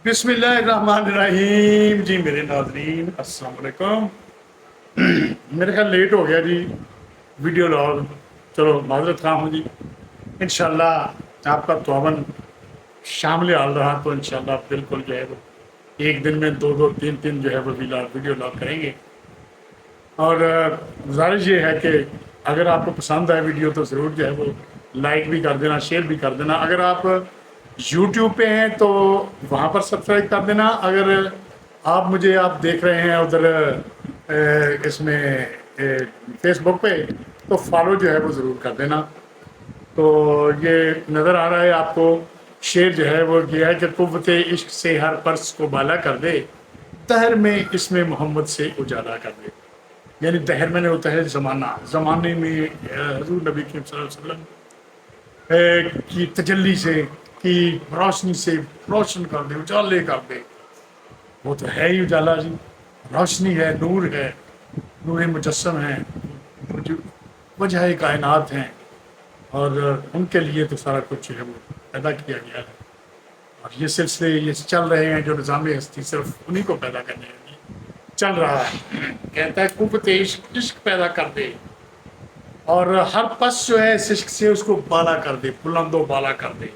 بسم اللہ الرحمن الرحیم جی میرے ناظرین السلام علیکم. میرے خیال لیٹ ہو گیا جی ویڈیو لاگ. چلو معذرت خواہ ہوں جی. انشاءاللہ آپ کا تعاون شامل حال رہا تو انشاءاللہ بالکل جو ہے وہ ایک دن میں دو تین جو ہے وہ ویڈیو لاگ کریں گے. اور گزارش یہ ہے کہ اگر آپ کو پسند آئے ویڈیو تو ضرور جو ہے وہ لائک بھی کر دینا، شیئر بھی کر دینا. اگر آپ یوٹیوب پہ ہیں تو وہاں پر سبسکرائب کر دینا. اگر آپ دیکھ رہے ہیں ادھر اس میں فیس بک پہ تو فالو جو ہے وہ ضرور کر دینا. تو یہ نظر آ رہا ہے آپ کو شعر جو ہے وہ یہ ہے کہ قوت عشق سے ہر پرس کو بالا کر دے، دہر میں اس میں محمد سے اجالا کر دے. یعنی دہر میں نے ہوتا ہے زمانے میں حضور نبی کریم صلی اللہ علیہ وسلم کی تجلی سے کی روشنی سے روشن کر دے، اجالے کر دے. وہ تو ہے ہی اجالا جی، روشنی ہے، نور ہے، نور مجسم ہے، وجہ کائنات ہیں. اور ان کے لیے تو سارا کچھ ہے وہ پیدا کیا گیا ہے. اور یہ سلسلے یہ چل رہے ہیں جو نظام ہستی صرف انہی کو پیدا کرنے کے لیے چل رہا ہے. کہتا ہے قوت عشق پیدا کر دے اور ہر پس جو ہے اس عشق سے اس کو بالا کر دے، بلند و بالا کر دے،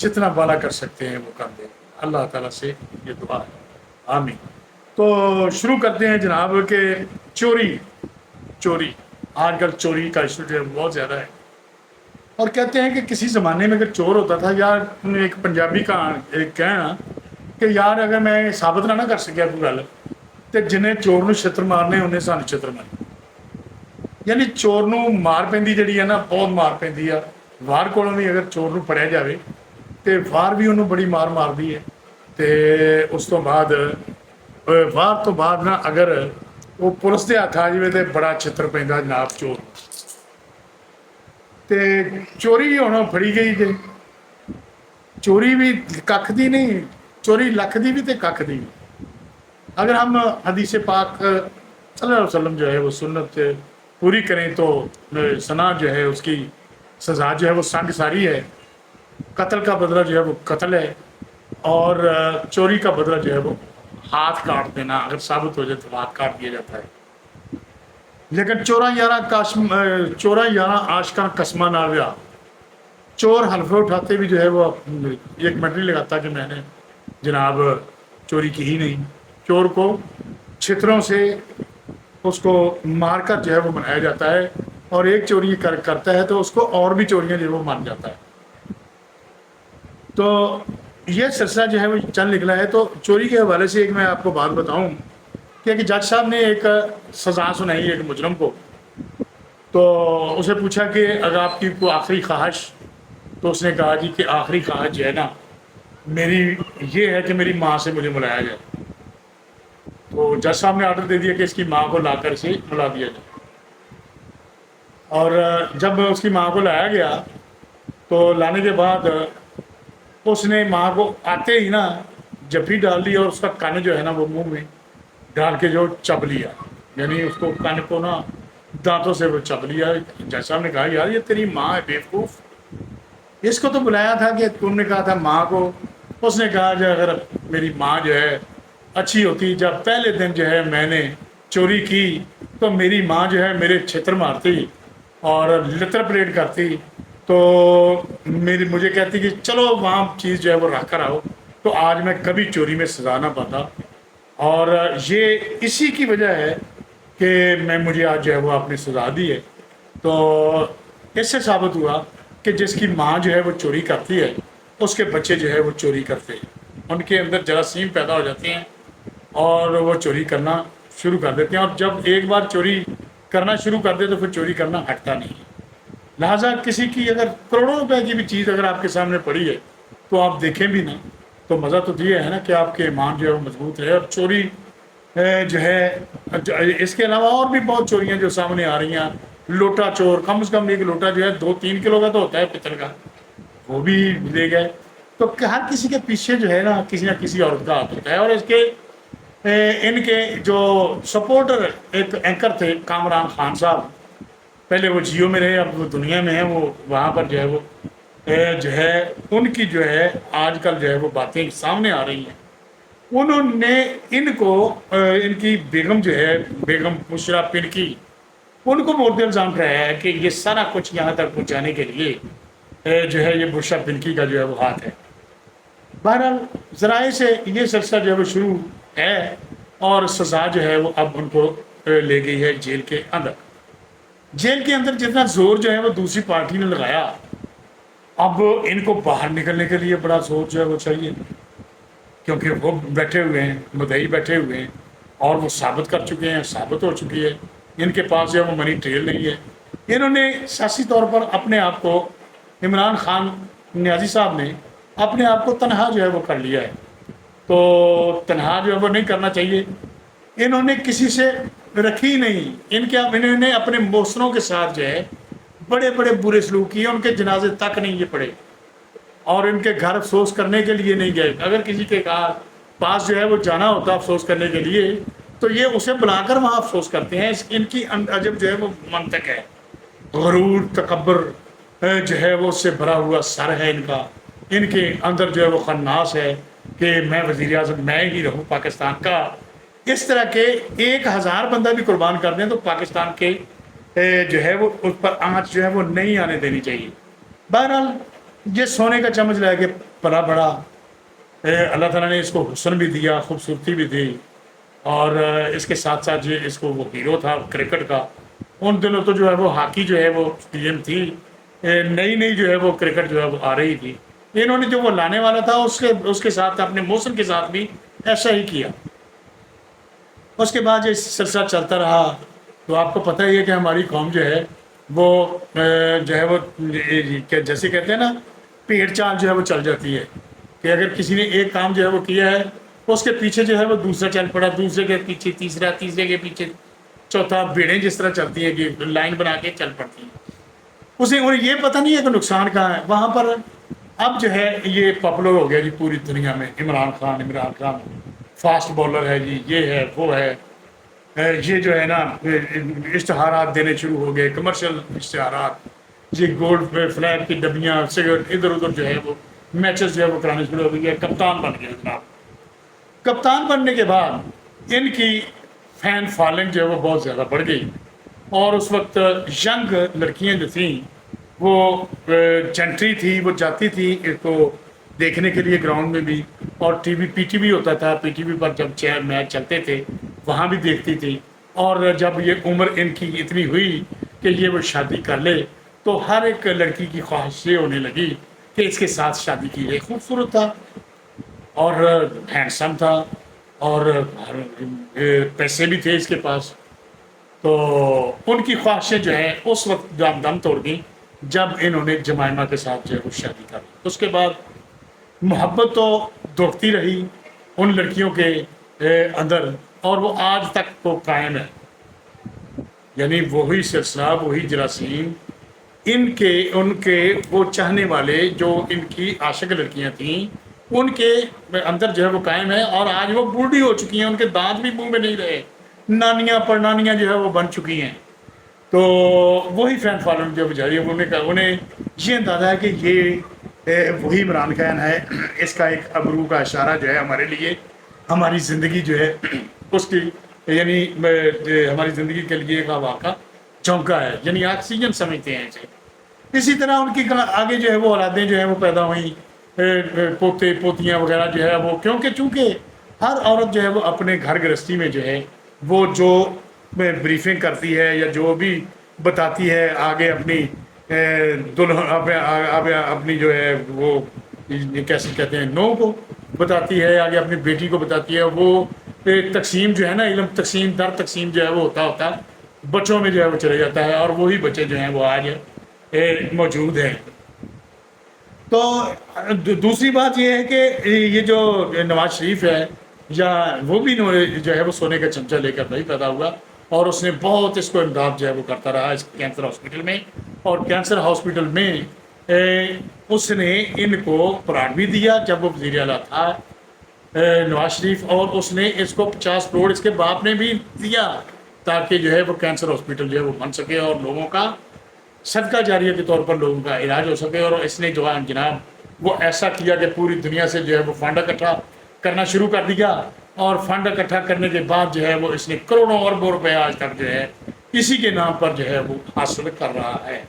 جتنا بالا کر سکتے ہیں وہ کر دے. اللہ تعالیٰ سے یہ دعا ہے، آمین. تو شروع کرتے ہیں جناب کہ چوری آج کل چوری کا ایشو جو ہے بہت زیادہ ہے. اور کہتے ہیں کہ کسی زمانے میں اگر چور ہوتا تھا، یار ایک پنجابی کا ایک کہنا کہ یار اگر میں ثابت نہ کر سکیا کوئی گل تو جنہیں چور نو چھتر مارنے انہیں سانو چھتر مارنے. یعنی چور نو مار پیندی جڑی ہے نا، بہت مار پیندی ہے. وار کولوں بھی اگر چور نو پڑیا جاوے تو وار بھی انہوں بڑی مار مارਦੀ ہے. تے اس تو بعد وار تو بعد نا اگر وہ پولیس دے ہاتھ آ جائے تو بڑا چھتر پیندا جناب چور. تے چوری ہونا پھڑی گئی جی. چوری بھی ککھ دی نہیں، چوری لکھ دی بھی تے ککھ دی. اگر ہم حدیث پاک صلی اللہ علیہ وسلم جو ہے وہ سنت پوری کریں تو سنا جو ہے اس کی سزا جو ہے وہ سنگ ساری ہے. قتل کا بدلہ جو ہے وہ قتل ہے، اور چوری کا بدلہ جو ہے وہ ہاتھ کاٹ دینا. اگر ثابت ہو جائے تو ہاتھ کاٹ دیا جاتا ہے. لیکن چورا یارہ آشکاں قسمہ نہ گیا. چور حلفے اٹھاتے بھی جو ہے وہ ایک منٹ نہیں لگاتا کہ میں نے جناب چوری کی ہی نہیں. چور کو چھتروں سے اس کو مار کر جو ہے وہ منایا جاتا ہے، اور ایک چوری کرتا ہے تو اس کو اور بھی چوریاں جو ہے وہ مان جاتا ہے. تو یہ سلسلہ جو ہے وہ چل نکلا ہے. تو چوری کے حوالے سے ایک میں آپ کو بات بتاؤں کہ جج صاحب نے ایک سزا سنائی ایک مجرم کو. تو اسے پوچھا کہ اگر آپ کی کوئی آخری خواہش، تو اس نے کہا جی کہ آخری خواہش جو ہے نا میری یہ ہے کہ میری ماں سے مجھے ملایا جائے. تو جج صاحب نے آرڈر دے دیا کہ اس کی ماں کو لا کر اسے ملا دیا جائے. اور جب اس کی ماں کو لایا گیا تو لانے کے بعد اس نے ماں کو آتے ہی نا جفی ڈال لی اور اس کا کن جو ہے نا وہ منہ میں ڈال کے جو چب لیا. یعنی اس کو کن کو نا دانتوں سے وہ چب لیا. جج صاحب نے کہا یار یہ تیری ماں ہے بیوقوف، اس کو تو بلایا تھا کہ تم نے کہا تھا ماں کو. اس نے کہا جو اگر میری ماں جو ہے اچھی ہوتی، جب پہلے دن جو ہے میں نے چوری کی تو میری ماں جو ہے میرے چھتر مارتی اور لتر پلیٹ کرتی تو مجھے کہتی کہ چلو وہاں چیز جو ہے وہ رکھ کر آؤ، تو آج میں کبھی چوری میں سزا نہ پاتا. اور یہ اسی کی وجہ ہے کہ مجھے آج جو ہے وہ آپ نے سزا دی ہے. تو اس سے ثابت ہوا کہ جس کی ماں جو ہے وہ چوری کرتی ہے اس کے بچے جو ہے وہ چوری کرتے ہیں. ان کے اندر جراثیم پیدا ہو جاتے ہیں اور وہ چوری کرنا شروع کر دیتے ہیں. اور جب ایک بار چوری کرنا شروع کر دے تو پھر چوری کرنا ہٹتا نہیں. لہٰذا کسی کی اگر کروڑوں روپے کی بھی چیز اگر آپ کے سامنے پڑی ہے تو آپ دیکھیں بھی نا تو مزہ تو یہ ہے نا کہ آپ کے ایمان جو ہے وہ مضبوط ہے. اور چوری جو ہے اس کے علاوہ اور بھی بہت چوریاں جو سامنے آ رہی ہیں. لوٹا چور، کم از کم ایک لوٹا جو ہے 2-3 کلو کا تو ہوتا ہے پتل کا، وہ بھی لے گئے. تو ہر کسی کے پیچھے جو ہے نا کسی عورت کا ہاتھ ہوتا ہے. اور اس کے ان کے جو سپورٹر ایک اینکر تھے کامران خان صاحب، پہلے وہ جیو میں رہے اب وہ دنیا میں ہیں، وہ وہاں پر جو ہے وہ جو ہے ان کی جو ہے آج کل جو ہے وہ باتیں سامنے آ رہی ہیں، انہوں نے ان کو ان کی بیگم جو ہے بیگم بشرا پنکی، ان کو مورد الزام ٹھہرایا ہے کہ یہ سارا کچھ یہاں تک پہنچانے کے لیے جو ہے یہ بشرا پنکی کا جو ہے وہ ہاتھ ہے۔ بہرحال ذرائع سے یہ سلسلہ جو ہے وہ شروع ہے، اور سزا جو ہے وہ اب ان کو لے گئی ہے جیل کے اندر۔ جیل کے اندر جتنا زور جو ہے وہ دوسری پارٹی نے لگایا، اب ان کو باہر نکلنے کے لیے بڑا زور جو ہے وہ چاہیے، کیونکہ وہ بیٹھے ہوئے ہیں، مدعی بیٹھے ہوئے ہیں، اور وہ ثابت کر چکے ہیں، ثابت ہو چکی ہے، ان کے پاس جو ہے وہ منی ٹریل نہیں ہے۔ انہوں نے سیاسی طور پر اپنے آپ کو، عمران خان نیازی صاحب نے اپنے آپ کو تنہا جو ہے وہ کر لیا ہے، تو تنہا جو ہے وہ نہیں کرنا چاہیے۔ انہوں نے کسی سے رکھی نہیں، انہوں نے اپنے محسنوں کے ساتھ جو ہے بڑے بڑے برے سلوک کیے، ان کے جنازے تک نہیں یہ پڑے، اور ان کے گھر افسوس کرنے کے لیے نہیں گئے۔ اگر کسی کے پاس جو ہے وہ جانا ہوتا افسوس کرنے کے لیے، تو یہ اسے بلا کر وہاں افسوس کرتے ہیں۔ ان کی عجب جو ہے وہ منطق ہے، غرور تکبر جو ہے وہ اس سے بھرا ہوا سر ہے ان کا۔ ان کے اندر جو ہے وہ خناس ہے کہ میں وزیر اعظم میں ہی رہوں پاکستان کا۔ اس طرح کے 1000 بندہ بھی قربان کر دیں تو پاکستان کے جو ہے وہ اس پر آنچ جو ہے وہ نہیں آنے دینی چاہیے۔ بہرحال یہ سونے کا چمچ لے کے پلا بڑا، اللہ تعالیٰ نے اس کو حسن بھی دیا، خوبصورتی بھی دی، اور اس کے ساتھ ساتھ جو اس کو وہ ہیرو تھا کرکٹ کا۔ ان دنوں تو جو ہے وہ ہاکی جو ہے وہ گیم تھی، نئی نئی جو ہے وہ کرکٹ جو ہے وہ آ رہی تھی۔ انہوں نے جو وہ لانے والا تھا اس کے ساتھ اپنے موسم کے ساتھ بھی ایسا ہی کیا۔ اس کے بعد یہ سلسلہ چلتا رہا، تو آپ کو پتہ ہی ہے کہ ہماری قوم جو ہے وہ جو ہے وہ جیسے کہتے ہیں نا پیڑ چال جو ہے وہ چل جاتی ہے، کہ اگر کسی نے ایک کام جو ہے وہ کیا ہے، اس کے پیچھے جو ہے وہ دوسرا چل پڑا، دوسرے کے پیچھے تیسرا، تیسرے کے پیچھے چوتھا، بھیڑیں جس طرح چلتی ہیں کہ لائن بنا کے چل پڑتی ہیں۔ انہیں یہ پتہ نہیں ہے کہ نقصان کہاں ہے۔ وہاں پر اب جو ہے یہ پاپولر ہو گیا جی پوری دنیا میں، عمران خان فاسٹ بولر ہے جی، یہ ہے وہ ہے، یہ جو ہے نا اشتہارات دینے شروع ہو گئے، کمرشل اشتہارات، یہ گولڈ فلیگ کی ڈبیاں، سگریٹ، ادھر ادھر جو ہے وہ میچز جو ہے وہ کرانے شروع ہو گئی ہے۔ کپتان بن گیا جناب۔ کپتان بننے کے بعد ان کی فین فالوئنگ جو ہے وہ بہت زیادہ بڑھ گئی، اور اس وقت ینگ لڑکیاں جو تھیں وہ جنٹری تھی، وہ جاتی تھی اس کو دیکھنے کے لیے گراؤنڈ میں بھی، اور پی ٹی وی ہوتا تھا، پی ٹی وی پر جب میچ چلتے تھے وہاں بھی دیکھتی تھی۔ اور جب یہ عمر ان کی اتنی ہوئی کہ یہ وہ شادی کر لے، تو ہر ایک لڑکی کی خواہش یہ ہونے لگی کہ اس کے ساتھ شادی کی جائے۔ خوبصورت تھا اور ہینڈسم تھا، اور پیسے بھی تھے اس کے پاس، تو ان کی خواہشیں جو ہیں اس وقت دم توڑ گئیں جب انہوں نے جمائمہ کے ساتھ جو ہے وہ شادی کر لی۔ اس کے بعد محبت تو دوڑتی رہی ان لڑکیوں کے اندر، اور وہ آج تک وہ قائم ہے، یعنی وہی سلسلہ، وہی جراثیم، ان کے وہ چاہنے والے جو ان کی عاشق لڑکیاں تھیں ان کے اندر جو ہے وہ قائم ہے، اور آج وہ بوڑھی ہو چکی ہیں، ان کے دانت بھی منہ میں نہیں رہے، نانیاں پڑنانیاں جو ہے وہ بن چکی ہیں۔ تو وہی فین فالوئنگ جو جاری ہے، انہیں یہ اندازہ ہے کہ یہ وہی عمران خان ہے۔ اس کا ایک ابرو کا اشارہ جو ہے ہمارے لیے، ہماری زندگی جو ہے اس کی، یعنی ہماری زندگی کے لیے ایک واقعہ چونکا ہے، یعنی آکسیجن سمجھتے ہیں اسے۔ اسی طرح ان کی آگے جو ہے وہ اولادیں جو ہیں وہ پیدا ہوئیں، پوتے پوتیاں وغیرہ جو ہے وہ، چونکہ ہر عورت جو ہے وہ اپنے گھر گرہستی میں جو ہے وہ جو بریفنگ کرتی ہے یا جو بھی بتاتی ہے آگے اپنی اپنی جو ہے وہ کیسے کہتے ہیں نو کو بتاتی ہے، آگے اپنی بیٹی کو بتاتی ہے، وہ تقسیم جو ہے نا، علم تقسیم در تقسیم جو ہے وہ ہوتا بچوں میں جو ہے وہ چلے جاتا ہے، اور وہی بچے جو ہیں وہ آج موجود ہیں۔ تو دوسری بات یہ ہے کہ یہ جو نواز شریف ہے، یا وہ بھی جو ہے وہ سونے کا چمچہ لے کر نہیں پیدا ہوا، اور اس نے بہت اس کو امداد جو ہے وہ کرتا رہا اس کینسر ہاسپٹل میں، اور کینسر ہاسپٹل میں اس نے ان کو پلاٹ بھی دیا جب وہ وزیر اعلیٰ تھا نواز شریف، اور اس نے اس کو 50 کروڑ اس کے باپ نے بھی دیا تاکہ جو ہے وہ کینسر ہاسپٹل جو ہے وہ بن سکے اور لوگوں کا صدقہ جاریہ کے طور پر لوگوں کا علاج ہو سکے. اور اس نے جناب وہ ایسا کیا کہ پوری دنیا سے جو ہے وہ فنڈ اکٹھا کرنا شروع کر دیا, اور فنڈ اکٹھا کرنے کے بعد جو ہے وہ اس نے کروڑوں اربوں روپے آج تک جو ہے اسی کے نام پر جو ہے وہ حاصل کر رہا ہے.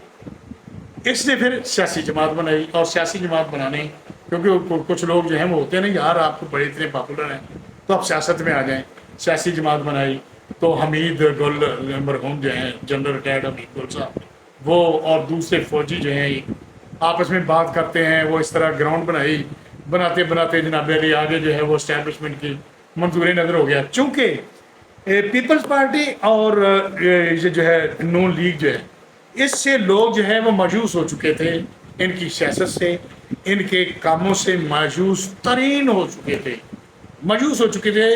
اس نے پھر سیاسی جماعت بنائی, اور سیاسی جماعت بنانے کیونکہ کچھ لوگ جو ہیں وہ ہوتے ہیں نا یار آپ کو بڑے اتنے پاپولر ہیں تو آپ سیاست میں آ جائیں. سیاسی جماعت بنائی تو حمید گل مرحوم جو ہیں جنرل ریٹائرڈ حمید گل صاحب وہ اور دوسرے فوجی جو ہیں آپس میں بات کرتے ہیں. وہ اس طرح گراؤنڈ بنائی, بناتے بناتے جناب علی آگے جو ہے وہ اسٹیبلشمنٹ کی منظور نظر ہو گیا. چونکہ پیپلز پارٹی اور یہ جو ہے نون لیگ جو ہے اس سے لوگ جو ہے وہ مایوس ہو چکے تھے, ان کی سیاست سے, ان کے کاموں سے مایوس ترین ہو چکے تھے, مایوس ہو چکے تھے.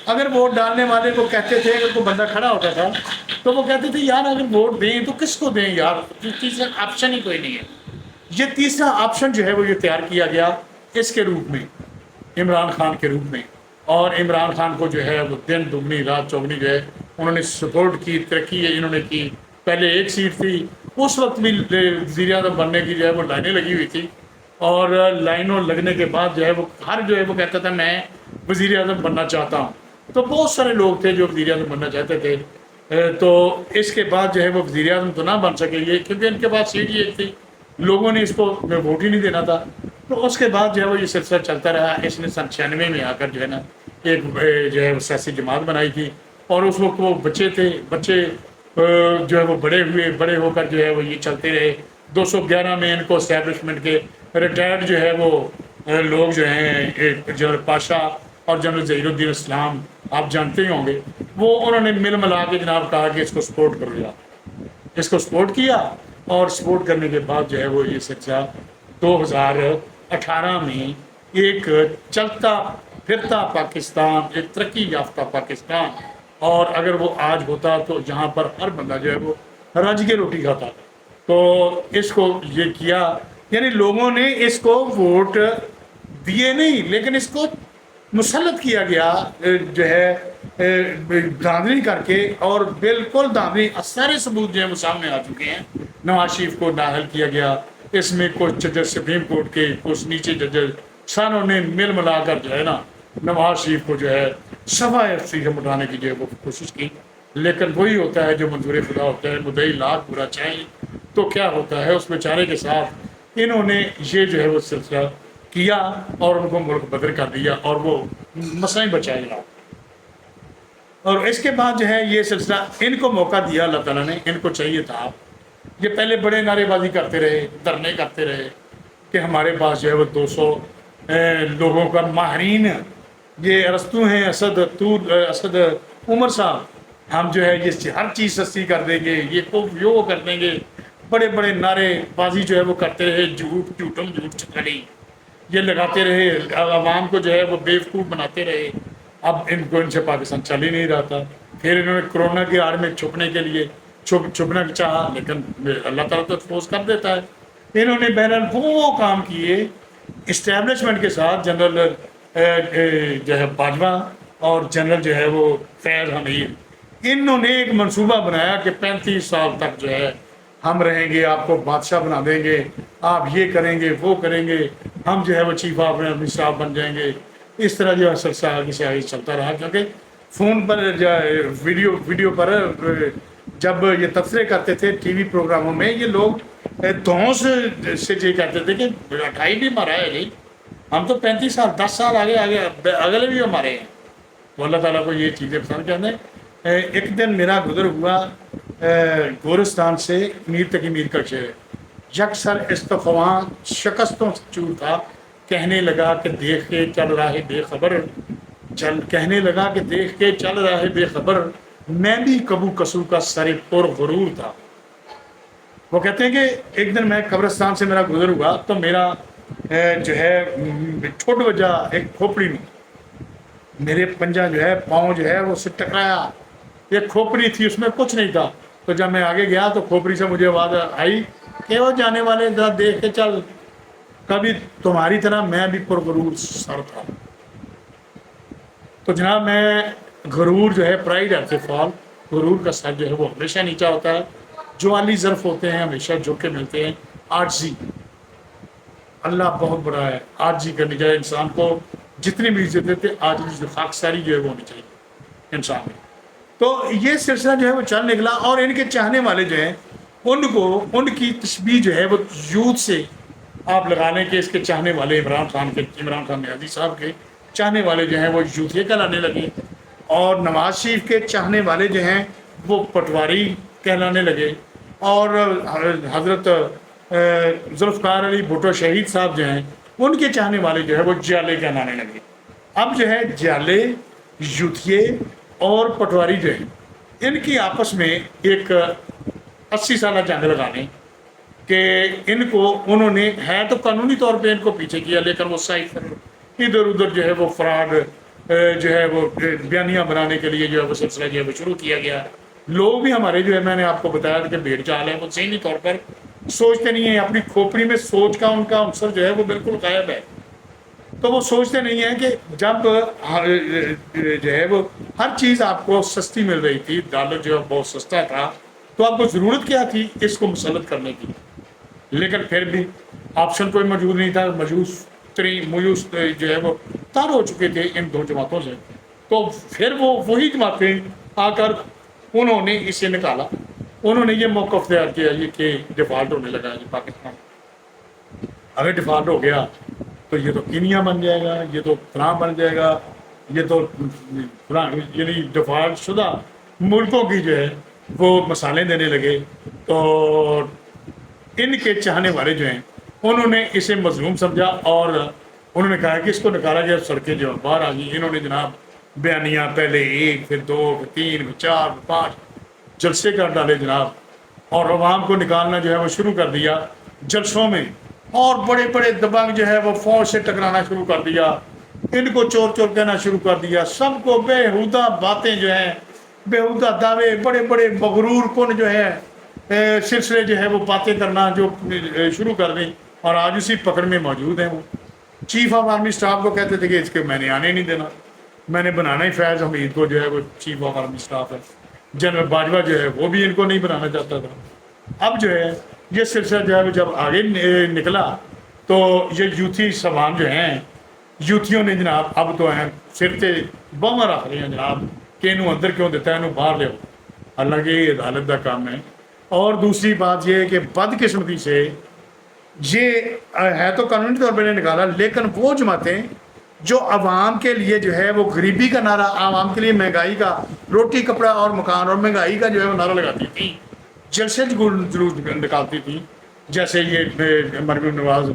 اگر ووٹ ڈالنے والے کو کہتے تھے, اگر کوئی بندہ کھڑا ہوتا تھا تو وہ کہتے تھے یار اگر ووٹ دیں تو کس کو دیں یار, تیسرا آپشن ہی کوئی نہیں ہے. یہ تیسرا آپشن جو ہے وہ یہ تیار کیا گیا اس کے روپ میں, عمران خان کے روپ میں. اور عمران خان کو جو ہے وہ دن دگنی رات چوگنی جو ہے انہوں نے سپورٹ کی, ترقی انہوں نے کی. پہلے ایک سیٹ تھی, اس وقت بھی وزیر اعظم بننے کی جو ہے وہ لائنیں لگی ہوئی تھی, اور لائنوں لگنے کے بعد جو ہے وہ ہر جو ہے وہ کہتا تھا میں وزیر اعظم بننا چاہتا ہوں. تو بہت سارے لوگ تھے جو وزیر اعظم بننا چاہتے تھے. تو اس کے بعد جو ہے وہ وزیر اعظم تو نہ بن سکے یہ, کیونکہ ان کے پاس سیٹ ہی ایک تھی, لوگوں نے اس کو ووٹ ہی نہیں دینا تھا. تو اس کے بعد جو ہے وہ یہ سلسلہ چلتا رہا. اس نے سن 96 میں آ کر جو ہے نا ایک جو ہے سیاسی جماعت بنائی تھی, اور اس وقت وہ بچے تھے, بچے جو ہے وہ بڑے ہوئے, بڑے ہو کر جو ہے وہ یہ چلتے رہے. 211 میں ان کو اسٹیبلشمنٹ کے ریٹائرڈ جو ہے وہ لوگ جو ہیں جنرل پاشا اور جنرل ظہیر الدین اسلام آپ جانتے ہی ہوں گے, وہ انہوں نے مل ملا کے جناب کہا کہ اس کو سپورٹ کرو یا اس کو سپورٹ کیا. اور سپورٹ کرنے کے بعد جو ہے وہ یہ سلسلہ 2018 میں ایک چلتا پھرتا پاکستان, ایک ترقی یافتہ پاکستان. اور اگر وہ آج ہوتا تو جہاں پر ہر بندہ جو ہے وہ رج کے روٹی کھاتا, تو اس کو یہ کیا, یعنی لوگوں نے اس کو ووٹ دیے نہیں لیکن اس کو مسلط کیا گیا جو ہے دھاندلی کر کے. اور بالکل دھاندلی, سارے ثبوت جو ہے وہ سامنے آ چکے ہیں. نواز شریف کو نااہل کیا گیا, اس میں کچھ ججز سپریم کورٹ کے, کچھ نیچے ججز سانوں نے مل ملا کر جو ہے نا نواز شریف کو جو ہے صفحہ اختیار سے مٹانے کی جو ہے وہ کوشش کی. لیکن وہی ہوتا ہے جو منظور خدا ہوتا ہے, مدعی لاکھ برا چاہیں تو کیا ہوتا ہے, اس بیچارے کے ساتھ انہوں نے یہ جو ہے وہ سلسلہ کیا اور ان کو ملک بدر کر دیا, اور وہ مسئلہ بچائے گا. اور اس کے بعد جو ہے یہ سلسلہ ان کو موقع دیا اللہ تعالیٰ نے. ان کو چاہیے تھا, یہ پہلے بڑے نعرے بازی کرتے رہے, دھرنے کرتے رہے کہ ہمارے پاس جو ہے وہ 200 لوگوں کا ماہرین, یہ ارسطو ہیں, اسد عمر صاحب, ہم جو ہے یہ ہر چیز سستی کر دیں گے, یہ کر دیں گے. بڑے بڑے نعرے بازی جو ہے وہ کرتے رہے, جھوٹ چکری یہ لگاتے رہے, عوام کو جو ہے وہ بیوقوف بناتے رہے. اب ان سے پاکستان چل ہی نہیں رہا تھا. پھر انہوں نے کرونا کی آڑ میں چھپنے کے لیے چھپنا چاہا, لیکن اللہ تعالیٰ تو ایکسپوز کر دیتا ہے. انہوں نے بہرحال وہ کام کیے اسٹیبلشمنٹ کے ساتھ, جنرل جو ہے باجوہ اور جنرل جو ہے وہ فیض حمید, انہوں نے ایک منصوبہ بنایا کہ 35 سال تک جو ہے ہم رہیں گے, آپ کو بادشاہ بنا دیں گے, آپ یہ کریں گے وہ کریں گے, ہم جو ہے وہ چیف آف اسٹاف بن جائیں گے. اس طرح جو ہے سلسلہ آگے سے آگے چلتا رہا, کیونکہ فون پر ویڈیو پر جب یہ تبصرے کرتے تھے ٹی وی پروگراموں میں, یہ لوگ دھونس سے یہ کہتے تھے کہ 28 بھی ہمارا ہے نہیں, ہم تو 35 سال 10 سال آگے اگلے بھی ہمارے ہیں. تو اللہ تعالیٰ کو یہ چیزیں پسند کرتے ہیں. ایک دن میرا گزر ہوا گورستان سے میر تقی میر کا شعر, یکسر استفواں شکستوں سے چور تھا, کہنے لگا کہ دیکھ کے چل رہا ہے بے خبر, کہنے لگا کہ دیکھ کے چل رہا ہے بے خبر, میں بھی کبو کسو کا سر پر غرور تھا. وہ کہتے ہیں کہ ایک دن میں قبرستان سے میرا گزر ہوا تو میرا جو ہے ٹھوٹ وجہ ایک کھوپڑی میں, میرے پنجہ جو ہے پاؤں جو ہے وہ سے ٹکرایا. ایک کھوپڑی تھی, اس میں کچھ نہیں تھا. تو جب میں آگے گیا تو کھوپڑی سے مجھے آواز آئی کہ وہ جانے والے ذرا دیکھ کے چل, کبھی تمہاری طرح میں بھی پرغرور سر تھا. تو جناب میں غرور جو ہے پرائڈ ایٹ دی فال, غرور کا سر جو ہے وہ ہمیشہ نیچا ہوتا ہے. جو عالی ظرف ہوتے ہیں ہمیشہ جھک کے ملتے ہیں. عاجزی، اللہ بہت بڑا ہے. عاجزی کرنی چاہیے انسان کو، جتنی بھی عزت دیتے عاجزی خاکساری جو ہے وہ ہونی چاہیے انسان میں. تو یہ سلسلہ جو ہے وہ چل نکلا، اور ان کے چاہنے والے جو ہیں ان کی تشبیہ جو ہے وہ یوتھ سے آپ لگا لیں کہ اس کے چاہنے والے عمران خان نیازی صاحب کے چاہنے والے جو ہیں وہ یوتھیے کہلانے لگے، اور نواز شریف کے چاہنے والے جو ہیں وہ پٹواری کہلانے لگے، اور حضرت ذوالفقار علی بھٹو شہید صاحب جو ہیں ان کے چاہنے والے جو ہے وہ جیالے کہلانے لگے. اب جو ہے جیالے، یوتھیے اور پٹواری جو ہیں ان کی آپس میں ایک 80 سالہ جنگ لگانے کہ ان کو انہوں نے ہے تو قانونی طور پہ ان کو پیچھے کیا، لیکن وہ سائفر ادھر ادھر جو ہے وہ فراڈ جو ہے وہ بیانیاں بنانے کے لیے جو ہے وہ سلسلہ جو ہے وہ شروع کیا گیا. لوگ بھی ہمارے جو ہے میں نے آپ کو بتایا کہ بھیڑ چال ہے، وہ ذہنی طور پر سوچتے نہیں ہیں، اپنی کھوپڑی میں سوچ کا ان کا عنصر جو ہے وہ بالکل غائب ہے. تو وہ سوچتے نہیں ہیں کہ جب جو ہے وہ ہر چیز آپ کو سستی مل رہی تھی، ڈالر جو ہے بہت سستا تھا، تو آپ کو ضرورت کیا تھی اس کو مسلط کرنے کی. لیکن پھر بھی آپشن کوئی موجود نہیں تھا، مایوس جو ہے وہ تار ہو چکے تھے ان دو جماعتوں سے. تو پھر وہی جماعتیں آ کر انہوں نے اسے نکالا، انہوں نے یہ موقف اختیار کیا یہ کہ ڈیفالٹ ہونے لگا یہ پاکستان. اگر ڈیفالٹ ہو گیا تو یہ تو کینیا بن جائے گا، یہ تو فلاں بن جائے گا، یہ تو یعنی ڈیفالٹ شدہ ملکوں کی جو ہے وہ مثالیں دینے لگے. تو ان کے چاہنے والے جو ہیں انہوں نے اسے مظلوم سمجھا، اور انہوں نے کہا کہ اس کو نکالا گیا، سڑکیں جو باہر آ گئی. انہوں نے جناب بیانیاں پہلے 1 پھر 2 پھر 3 پھر 4 پھر 5 جلسے کر ڈالے جناب، اور عوام کو نکالنا جو ہے وہ شروع کر دیا جلسوں میں، اور بڑے بڑے دبنگ جو ہے وہ فوج سے ٹکرانا شروع کر دیا، ان کو چور چور کہنا شروع کر دیا، سب کو بےہودہ باتیں جو ہیں، بےہودہ دعوے، بڑے بڑے مغرور کن جو ہے سلسلے جو ہے وہ باتیں کرنا جو شروع کر دیں. اور آج اسی پکڑ میں موجود ہیں. وہ چیف آف آرمی اسٹاف کو کہتے تھے کہ اس کے میں نے آنے نہیں دینا، میں نے بنانا ہی فیض حمید کو جو ہے وہ چیف آف آرمی اسٹاف ہے. جنرل باجوہ جو ہے وہ بھی ان کو نہیں بنانا چاہتا تھا. اب جو ہے یہ سلسلہ جو ہے وہ جب آگے نکلا تو یہ یوتھی سوام جو ہیں یوتھیوں نے جناب اب تو ہیں سر سے بوما رکھ رہے ہیں جناب کہ انہوں اندر کیوں دیتا ہے، انہوں باہر لے. اللہ کی عدالت کا کام ہے. اور دوسری بات یہ ہے کہ بدقسمتی سے یہ ہے تو قانونی طور پہ نہیں نکالا، لیکن وہ جماعتیں جو عوام کے لیے جو ہے وہ غریبی کا نعرہ، عوام کے لیے مہنگائی کا، روٹی کپڑا اور مکان اور مہنگائی کا جو ہے وہ نعرہ لگاتی تھی، جلسے ضرور نکالتی تھی، جیسے یہ مریم نواز،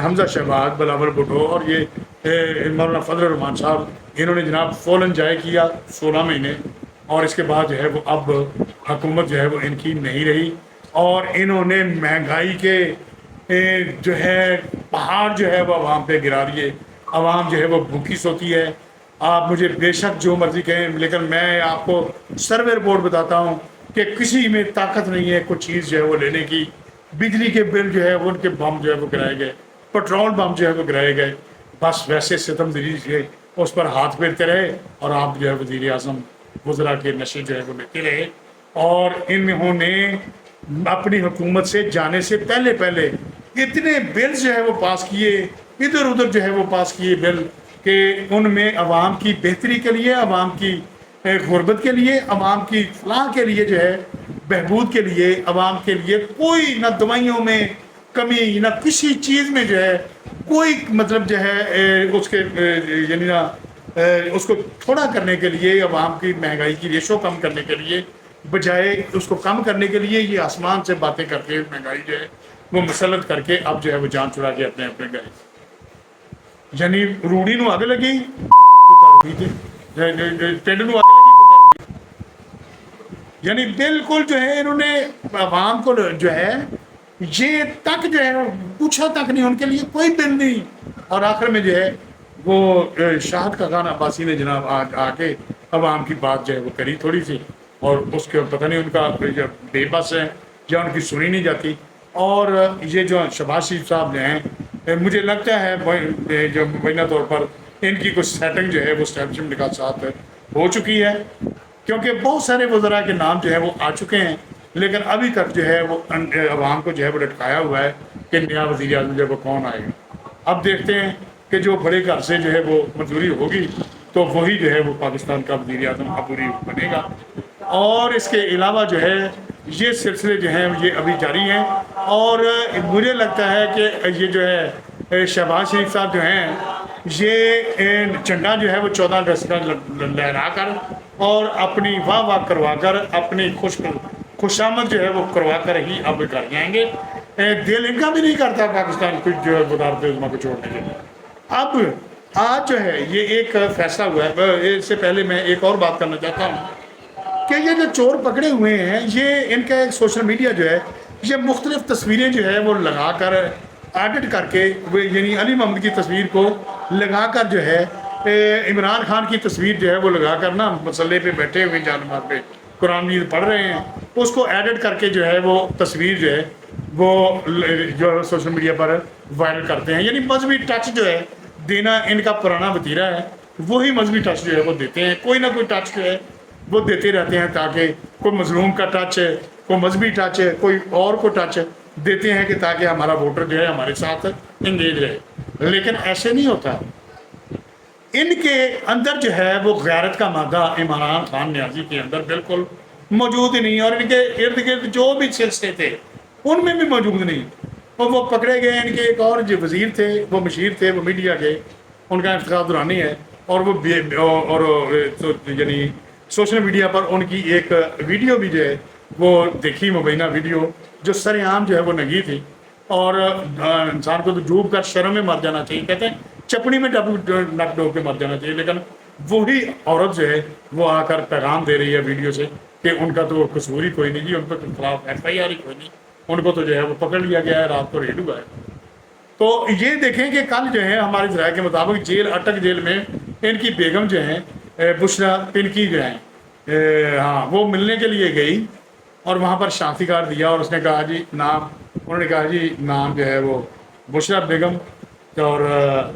حمزہ شہباز، بلاول بھٹو اور یہ مولانا فضل الرحمان صاحب، انہوں نے جناب فوراً جائے کیا 16 مہینے، اور اس کے بعد جو ہے وہ اب حکومت جو ہے وہ ان کی نہیں رہی، اور انہوں نے مہنگائی کے جو ہے پہاڑ جو ہے وہ عوام پہ گرا دیے. عوام جو ہے وہ بھوکی سوتی ہے. آپ مجھے بے شک جو مرضی کہیں، لیکن میں آپ کو سروے رپورٹ بتاتا ہوں کہ کسی میں طاقت نہیں ہے کوئی چیز جو ہے وہ لینے کی. بجلی کے بل جو ہے وہ ان کے بم جو ہے وہ گرائے گئے، پٹرول بم جو ہے وہ گرائے گئے. بس ویسے ستم دلی سے اس پر ہاتھ پھیرتے رہے، اور آپ جو ہے وزیر اعظم وزراء کے نشے جو ہے وہ لیتے رہے. اور انہوں نے اپنی حکومت سے جانے سے پہلے اتنے بل جو ہے وہ پاس کیے، ادھر ادھر جو ہے وہ پاس کیے بل، کہ ان میں عوام کی بہتری کے لیے، عوام کی غربت کے لیے، عوام کی فلاح کے لیے جو ہے بہبود کے لیے، عوام کے لیے کوئی نہ دوائیوں میں کمی نہ کسی چیز میں جو ہے کوئی مطلب جو ہے اس کے یعنی نہ اس کو تھوڑا کرنے کے لیے، عوام کی مہنگائی کی ریشو کم کرنے کے لیے، بجائے اس کو کم کرنے کے لیے یہ آسمان سے باتیں کر کے مہنگائی جو ہے وہ مسلط کر کے اب جو ہے وہ جان چھڑا کے اپنے گئے. یعنی روڑی نو آگے لگی ٹینڈ نو آگے لگی، یعنی بالکل جو ہے انہوں نے عوام کو جو ہے یہ تک جو ہے پوچھا تک نہیں، ان کے لیے کوئی بل نہیں. اور آخر میں جو ہے وہ شاہد خاقان عباسی نے جناب آج آ کے عوام کی بات جو ہے وہ کری تھوڑی سی، اور اس کے پتہ نہیں ان کا بے بس ہے یا ان کی سنی نہیں جاتی. اور یہ جو شہباز شریف صاحب جو ہیں مجھے لگتا ہے جو مبینہ طور پر ان کی کچھ سیٹنگ جو ہے وہ اسٹیبلشمنٹ کے ساتھ ہو چکی ہے، کیونکہ بہت سارے وزراء کے نام جو ہے وہ آ چکے ہیں. لیکن ابھی تک جو ہے وہ عوام کو جو ہے وہ لٹکایا ہوا ہے کہ نیا وزیر اعظم جو ہے وہ کون آئے گا۔ اب دیکھتے ہیں کہ جو بڑے گھر سے جو ہے وہ منظوری ہوگی تو وہی جو ہے وہ پاکستان کا وزیر اعظم عبوری بنے گا۔ اور اس کے علاوہ جو ہے یہ سلسلے جو ہیں یہ ابھی جاری ہیں، اور مجھے لگتا ہے کہ یہ جو ہے شہباز شریف صاحب جو ہیں یہ جھنڈا جو ہے وہ 14 اگست کا لہرا کر اور اپنی واہ واہ کروا کر اپنی خوشامد جو ہے وہ کروا کر ہی اب کر جائیں گے۔ دل ان کا بھی نہیں کرتا پاکستان کو جو ہے وزارت عظمیٰ کو چھوڑنے کے لیے۔ اب آج جو ہے یہ ایک فیصلہ ہوا ہے۔ اس سے پہلے میں ایک اور بات کرنا چاہتا ہوں کہ یہ جو چور پکڑے ہوئے ہیں یہ ان کا ایک سوشل میڈیا جو ہے یہ مختلف تصویریں جو ہے وہ لگا کر ایڈٹ کر کے یعنی علی محمد کی تصویر کو لگا کر جو ہے عمران خان کی تصویر جو ہے وہ لگا کر نا مسلح پہ بیٹھے ہوئے جانماز پہ قرآن مجید پڑھ رہے ہیں، اس کو ایڈٹ کر کے جو ہے وہ تصویر جو ہے وہ جو سوشل میڈیا پر وائرل کرتے ہیں۔ یعنی مذہبی ٹچ جو ہے دینا ان کا پرانا وتیرہ ہے، وہی مذہبی ٹچ جو ہے وہ دیتے ہیں، کوئی نہ کوئی ٹچ جو ہے وہ دیتے رہتے ہیں تاکہ کوئی مظلوم کا ٹچ ہے، کوئی مذہبی ٹچ ہے، کوئی اور کو ٹچ دیتے ہیں کہ تاکہ ہمارا ووٹر جو ہے ہمارے ساتھ انگیج رہے۔ لیکن ایسے نہیں ہوتا، ان کے اندر جو ہے وہ غیرت کا مادہ عمران خان نیازی کے اندر بالکل موجود ہی نہیں، اور ان کے ارد گرد جو بھی سلسلے تھے ان میں بھی موجود نہیں، اور وہ پکڑے گئے۔ ان کے ایک اور جو وزیر تھے وہ مشیر تھے، وہ میڈیا کے، ان کا انتخاب دورانی ہے، اور وہ یعنی سوشل میڈیا پر ان کی ایک ویڈیو بھی جو ہے وہ دیکھی، مبینہ ویڈیو جو سر عام جو ہے وہ ننگی تھی، اور انسان کو تو ڈوب کر شرم میں مر جانا چاہیے، کہتے ہیں چپڑی میں نک ڈوب کے مر جانا چاہیے، لیکن وہی عورت جو ہے وہ آ کر پیغام دے رہی ہے ویڈیو سے کہ ان کا تو قصور ہی کوئی نہیں جی، ان کے خلاف FIR ہی کوئی نہیں، ان کو تو جو ہے وہ پکڑ لیا گیا ہے، رات کو ریڈ ہوا ہے۔ تو یہ دیکھیں کہ کل جو ہے ہمارے ذرائع کے مطابق اٹک جیل میں ان کی بیگم جو ہیں بشرا پنکی جو ہیں ہاں وہ ملنے کے لیے گئی، اور وہاں پر شناختی کارڈ دیا، اور اس نے کہا جی نام، انہوں نے کہا جی نام جو ہے وہ بشرا بیگم اور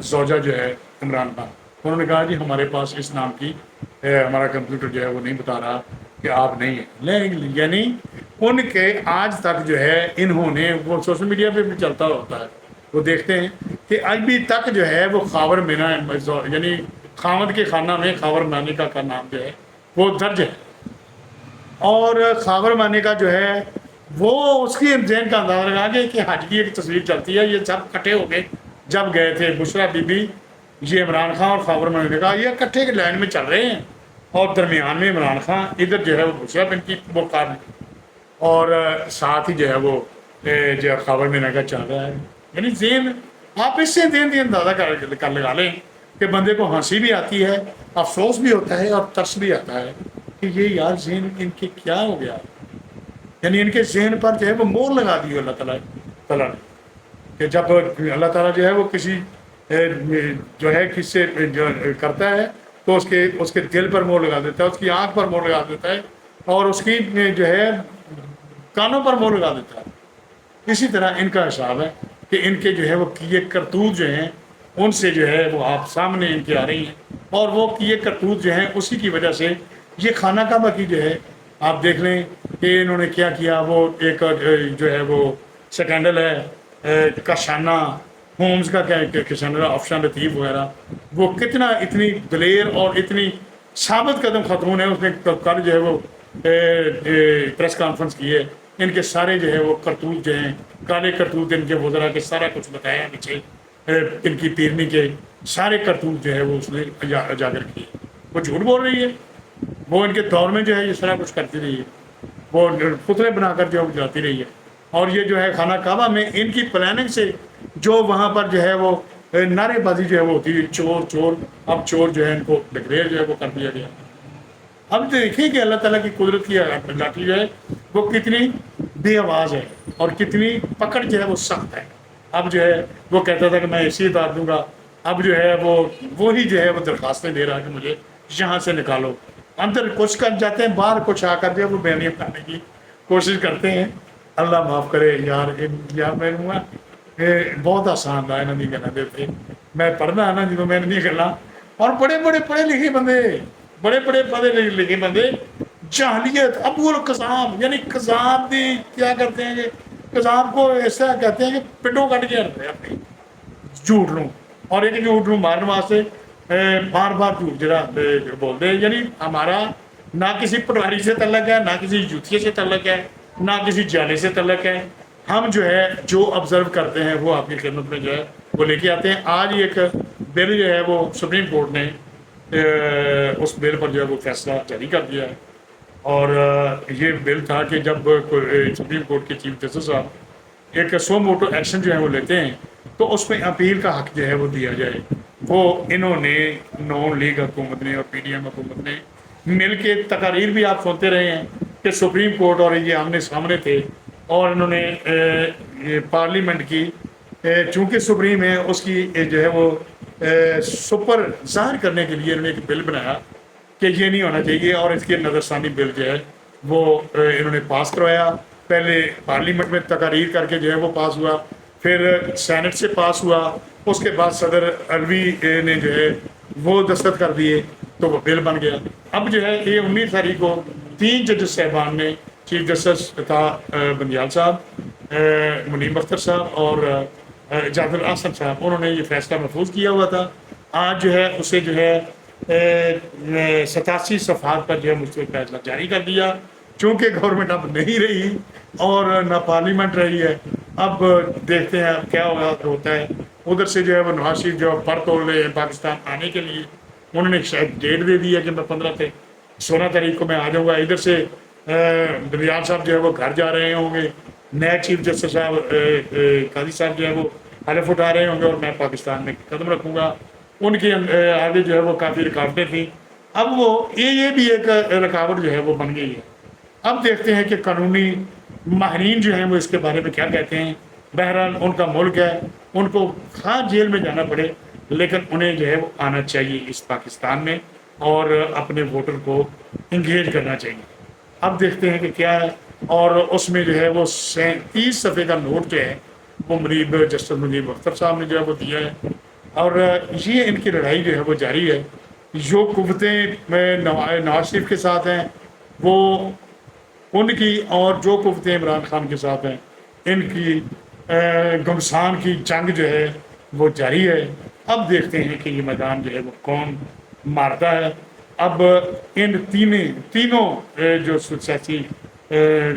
زوجہ جو ہے عمران خان، انہوں نے کہا جی ہمارے پاس اس نام کی ہمارا کمپیوٹر جو ہے وہ نہیں بتا رہا کہ آپ نہیں ہیں۔ یعنی ان کے آج تک جو ہے انہوں نے، وہ سوشل میڈیا پہ بھی چلتا ہوتا ہے، وہ دیکھتے ہیں کہ ابھی تک جو ہے وہ خاور مینا یعنی خامد کے خانہ میں خاور مانی کا نام جو ہے وہ درج ہے، اور خاور مانی کا جو ہے وہ اس کی ذہن کا اندازہ لگا کے کہ حج کی ایک تصویر چلتی ہے، یہ سب کٹھے ہو گئے جب گئے تھے بشرا بی بی، یہ عمران خان اور خاور مانی نے کہا یہ کٹھے کے لائن میں چل رہے ہیں، اور درمیان میں عمران خان، ادھر جو ہے وہ بشرا بن کی مقام، اور ساتھ ہی جو ہے وہ جو خاور مینا کا چل رہا ہے۔ یعنی ذہن آپ اس سے ذہن کی اندازہ کر لگا لیں کہ بندے کو ہنسی بھی آتی ہے، افسوس بھی ہوتا ہے، اور ترس بھی آتا ہے کہ یہ یار ذہن ان کے کیا ہو گیا، یعنی ان کے ذہن پر جو ہے وہ مور لگا دی اللہ تعالیٰ نے، کہ جب اللہ تعالیٰ جو ہے وہ کسی جو ہے کس سے جو کرتا ہے تو اس کے دل پر مور لگا دیتا ہے، اس کی آنکھ پر مور لگا دیتا ہے، اور اس کی جو ہے کانوں پر مور لگا دیتا ہے۔ اسی طرح ان کا حساب ہے کہ ان کے جو ہے وہ کیے کرتوت جو ہیں ان سے جو ہے وہ آپ سامنے ان کے آ رہی ہیں، اور وہ کیے کرتوت جو ہیں اسی کی وجہ سے یہ خانہ کعبہ کی جو ہے آپ دیکھ لیں کہ انہوں نے کیا کیا۔ وہ ایک جو ہے وہ سکینڈل ہے کاشانہ ہومز کا کشانہ افشان لطیف وغیرہ، وہ کتنا اتنی دلیر اور اتنی ثابت قدم خاتون ہے، اس نے کل جو ہے وہ پریس کانفرنس کی ہے، ان کے سارے جو ہے وہ کرتوت جو ہیں کالے کرتوت ان کے وزراء کے سارا کچھ بتایا نیچے، ان کی پیرنی کے سارے کرتوت جو ہے وہ اس نے اجاگر کیے۔ وہ جھوٹ بول رہی ہے، وہ ان کے دور میں جو ہے یہ سارا کچھ کرتی رہی ہے، وہ پتلے بنا کر جو جاتی رہی ہے، اور یہ جو ہے خانہ کعبہ میں ان کی پلاننگ سے جو وہاں پر جو ہے وہ نعرے بازی جو ہے وہ ہوتی ہے چور چور، اب چور جو ہے ان کو ڈکلیئر جو ہے وہ کر دیا گیا۔ اب دیکھیں کہ اللہ تعالیٰ کی قدرت کی لاٹھی جو ہے وہ کتنی بے آواز ہے اور کتنی پکڑ جو ہے وہ سخت ہے۔ اب جو ہے وہ کہتا تھا کہ میں اسی اتار دوں گا، اب جو ہے وہی جو ہے وہ درخواستیں دے رہا کہ مجھے یہاں سے نکالو، اندر کچھ کر جاتے ہیں، باہر کچھ آ کر جو ہے وہ بیانیہ کرنے کی کوشش کرتے ہیں۔ اللہ معاف کرے یار میں بہت آسان تھا انہوں نہیں کرنا دیتے، میں پڑھنا ہے نا جب میں نہیں کرنا، اور بڑے بڑے پڑھے لکھے بندے، بڑے بڑے پڑھے لکھے بندے جاہلیت اب وہ قزام یعنی قزام بھی کیا کرتے ہیں کہ قزام کو ایسا کہتے ہیں کہ پنڈوں کٹ کے رکھتے ہیں اپنی جھوٹ لوں اور ایک جھوٹ لوں مارنے واسطے بار بار جھوٹ جرا بولتے ہیں یعنی ہمارا نہ کسی پٹواری سے تعلق ہے نہ کسی جوتیے سے تعلق ہے نہ کسی جالے سے تعلق ہے ہم جو ہے جو آبزرو کرتے ہیں وہ آپ کی خدمت میں جو ہے وہ لے کے آتے ہیں آج ایک بل جو ہے وہ سپریم کورٹ نے اس بل پر جو ہے وہ فیصلہ جاری کر دیا ہے اور یہ بل تھا کہ جب سپریم کورٹ کے چیف جسٹس صاحب ایک سو موٹو ایکشن جو ہے وہ لیتے ہیں تو اس میں اپیل کا حق جو ہے وہ دیا جائے وہ انہوں نے نون لیگ حکومت نے اور پی ڈی ایم حکومت نے مل کے تقاریر بھی آپ سنتے رہے ہیں کہ سپریم کورٹ اور یہ آمنے سامنے تھے اور انہوں نے پارلیمنٹ کی چونکہ سپریم ہے اس کی جو ہے وہ سپر ظاہر کرنے کے لیے انہوں نے ایک بل بنایا کہ یہ نہیں ہونا چاہیے اور اس کے نظر ثانی بل جو ہے وہ انہوں نے پاس کروایا پہلے پارلیمنٹ میں تقاریر کر کے جو ہے وہ پاس ہوا پھر سینٹ سے پاس ہوا اس کے بعد صدر علوی نے جو ہے وہ دستخط کر دیے تو وہ بل بن گیا اب جو ہے یہ 19 تاریخ کو 3 ججز صاحبان نے چیف جسٹس تھا بندیال صاحب منیم اختر صاحب اور جعفر الاحسن صاحب انہوں نے یہ فیصلہ محفوظ کیا ہوا تھا آج جو ہے اسے جو ہے 87 صفحات پر جو ہے مستقل فیصلہ جاری کر دیا چونکہ گورنمنٹ اب نہیں رہی اور نہ پارلیمنٹ رہی ہے اب دیکھتے ہیں اب کیا ہوتا ہے ادھر سے جو ہے وہ نواز شریف جو پر توڑ رہے ہیں پاکستان آنے کے لیے انہوں نے شاید ڈیٹ دے دی ہے کہ میں 16 تاریخ کو میں آ جاؤں گا ادھر سے بندیال صاحب جو ہے وہ گھر جا رہے ہوں گے نئے چیف جسٹس صاحب قاضی صاحب جو ہے وہ حلف اٹھا رہے ہوں گے اور میں پاکستان میں قدم رکھوں گا ان کے آگے جو ہے وہ کافی رکاوٹیں تھیں اب وہ یہ بھی ایک رکاوٹ جو ہے وہ بن گئی ہے اب دیکھتے ہیں کہ قانونی ماہرین جو ہیں وہ اس کے بارے میں کیا کہتے ہیں بہرحال ان کا ملک ہے ان کو خواہ جیل میں جانا پڑے لیکن انہیں جو ہے وہ آنا چاہیے اس پاکستان میں اور اپنے ووٹر کو انگیج کرنا چاہیے اب دیکھتے ہیں کہ کیا ہے اور اس میں جو ہے وہ 30 صفحے کا نوٹ جو ہے وہ جسٹس منیب اختر صاحب نے جو ہے وہ دیا ہے اور یہ ان کی لڑائی جو ہے وہ جاری ہے جو قوتیں نواز شریف کے ساتھ ہیں وہ ان کی اور جو قوتیں عمران خان کے ساتھ ہیں ان کی گمسان کی جنگ جو ہے وہ جاری ہے اب دیکھتے ہیں کہ یہ میدان جو ہے وہ کون مارتا ہے اب ان تینوں جو سیاسی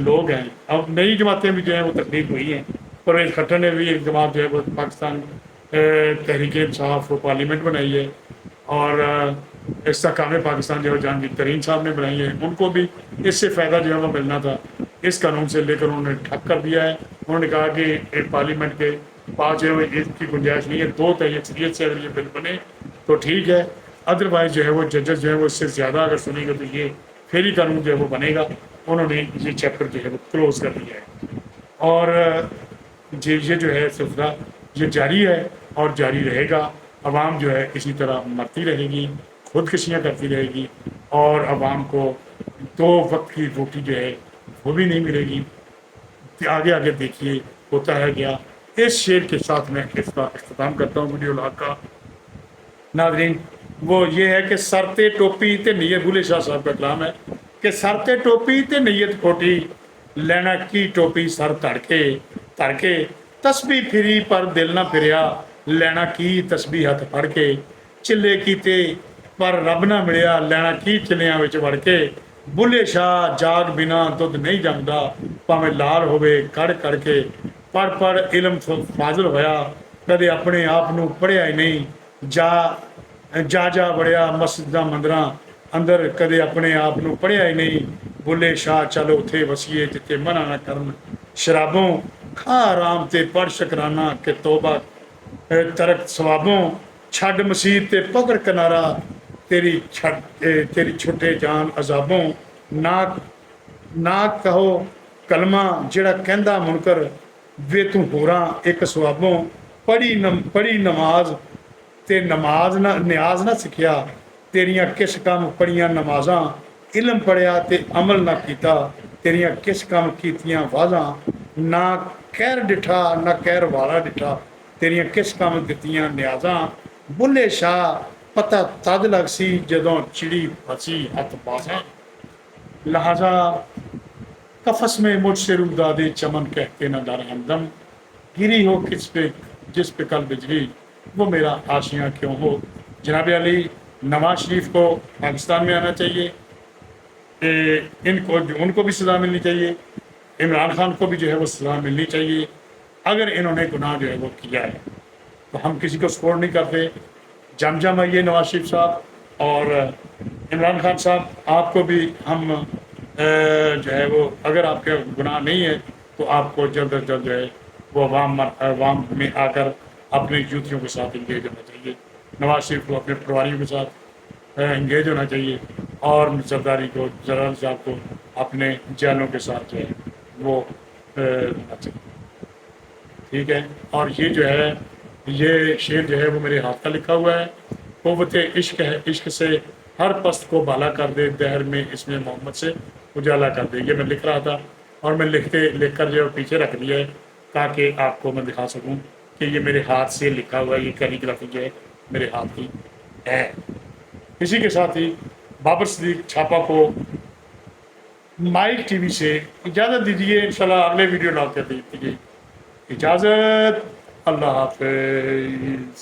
لوگ ہیں اب نئی جماعتیں بھی جو ہیں وہ تخلیق ہوئی ہیں پرویز کھٹر نے بھی ایک جماعت جو ہے وہ پاکستان تحریک انصاف و پارلیمنٹ بنائی ہے اور استحکام پاکستان جو ہے جہانگیر ترین صاحب نے بنائی ہے ان کو بھی اس سے فائدہ جو ہے وہ ملنا تھا اس قانون سے لے کر انہوں نے ٹھپ کر دیا ہے انہوں نے کہا کہ ایک پارلیمنٹ کے پاس جو ہے اس کی گنجائش نہیں ہے 2 اکثریت سے اگر یہ بل بنے تو ٹھیک ہے ادروائز جو ہے وہ ججز جو ہے وہ اس سے زیادہ اگر سنیں گے تو یہ پھر ہی قانون جو ہے وہ بنے گا انہوں نے یہ چیپٹر جو ہے وہ کلوز کر دیا ہے اور یہ جو ہے سلسلہ یہ جاری ہے اور جاری رہے گا عوام جو ہے اسی طرح مرتی رہے گی خودکشیاں کرتی رہے گی اور عوام کو 2 وقت کی روٹی جو ہے وہ بھی نہیں ملے گی آگے آگے دیکھیے ہوتا ہے کیا اس شعر کے ساتھ میں اس کا اختتام کرتا ہوں ویڈیو لاگ کا ناظرین وہ یہ ہے کہ سرتے ٹوپی تے نیت بھولے شاہ صاحب کا کلام ہے کہ سرتے ٹوپی تے نیت کھوٹی لینا کی ٹوپی سر تڑ کے تسبیح پھری پر دل نہ پھریا لینا کی تسبیح ہاتھ پھڑ کے چلے کیتے پر رب نہ ملیا لینا کی چلیاں وچ وڑ کے بلے شاہ جاگ بنا دودھ نہیں جمدا پاویں لال ہوئے کڑ کڑ کے پڑھ علم فاضل ہویا کدے اپنے آپ نو پڑھیا ہی نہیں جا بڑیا مسجداں مندراں اندر کدے اپنے آپ نو پڑھیا ہی نہیں بلے شاہ چلو اتھے وسیے جتے منع نہ کرن شرابوں کھا آرام تے پڑھ شکرانہ کہ توبہ ترک ثوابوں چھڈ مسیح تے پکڑ کنارا تیری چھٹے جان عذابوں نہ کہو کلمہ جڑا کہندا منکر وے تو ہوراں ایک ثوابوں پڑھی نماز تے نیاز نہ سکھیا تیریاں کس کام پڑھیاں نمازاں علم پڑھیا تے عمل نہ کیتا تیریاں کس کام کیتیاں واضاں نہ کہر ڈٹھا نہ کہر والا ڈٹھا تیریاں کس کام دتیاں نیازاں بلے شاہ پتہ تد لگ سی جدوں چڑی پھسی ہاتھ پاساں لہذا قفس میں مجھ سے روداد چمن کہتے نہ در ہمدم، گری ہو کس پہ جس پہ کل بجلی وہ میرا آشیاں کیوں ہو۔ جناب علی، نواز شریف کو پاکستان میں آنا چاہیے، ان کو بھی سزا ملنی چاہیے، عمران خان کو بھی جو ہے وہ سزا ملنی چاہیے۔ اگر انہوں نے گناہ جو ہے وہ کیا ہے تو ہم کسی کو سپورٹ نہیں کرتے۔ جم آئیے نواز شریف صاحب اور عمران خان صاحب، آپ کو بھی ہم جو ہے وہ، اگر آپ کا گناہ نہیں ہے تو آپ کو جلد از جلد جو ہے وہ عوام میں آ کر اپنے یوتھیوں کے ساتھ انگیج ہونا چاہیے۔ نواز شریف کو اپنے پریواریوں کے ساتھ انگیج ہونا چاہیے، اور زرداری کو، زرار صاحب کو اپنے جیلوں کے ساتھ جو ہے وہ ہونا چاہیے۔ ٹھیک ہے، اور یہ جو ہے یہ شعر جو ہے وہ میرے ہاتھ کا لکھا ہوا ہے۔ قوت عشق ہے، عشق سے ہر پست کو بالا کر دے، دہر میں اس میں محمد سے اجالا کر دے۔ یہ میں لکھ رہا تھا اور میں لکھ کر جو ہے پیچھے رکھ دیا ہے تاکہ آپ کو میں دکھا سکوں کہ یہ میرے ہاتھ سے لکھا ہوا ہے، یہ کیلیگرافی جو ہے میرے ہاتھ کی ہے۔ اسی کے ساتھ ہی بابر صدیق چھاپا کو مائک ٹی وی سے اجازت دیجیے، انشاءاللہ اگلے ویڈیو ڈال کر دیجیے اجازت۔ اللہ حافظ۔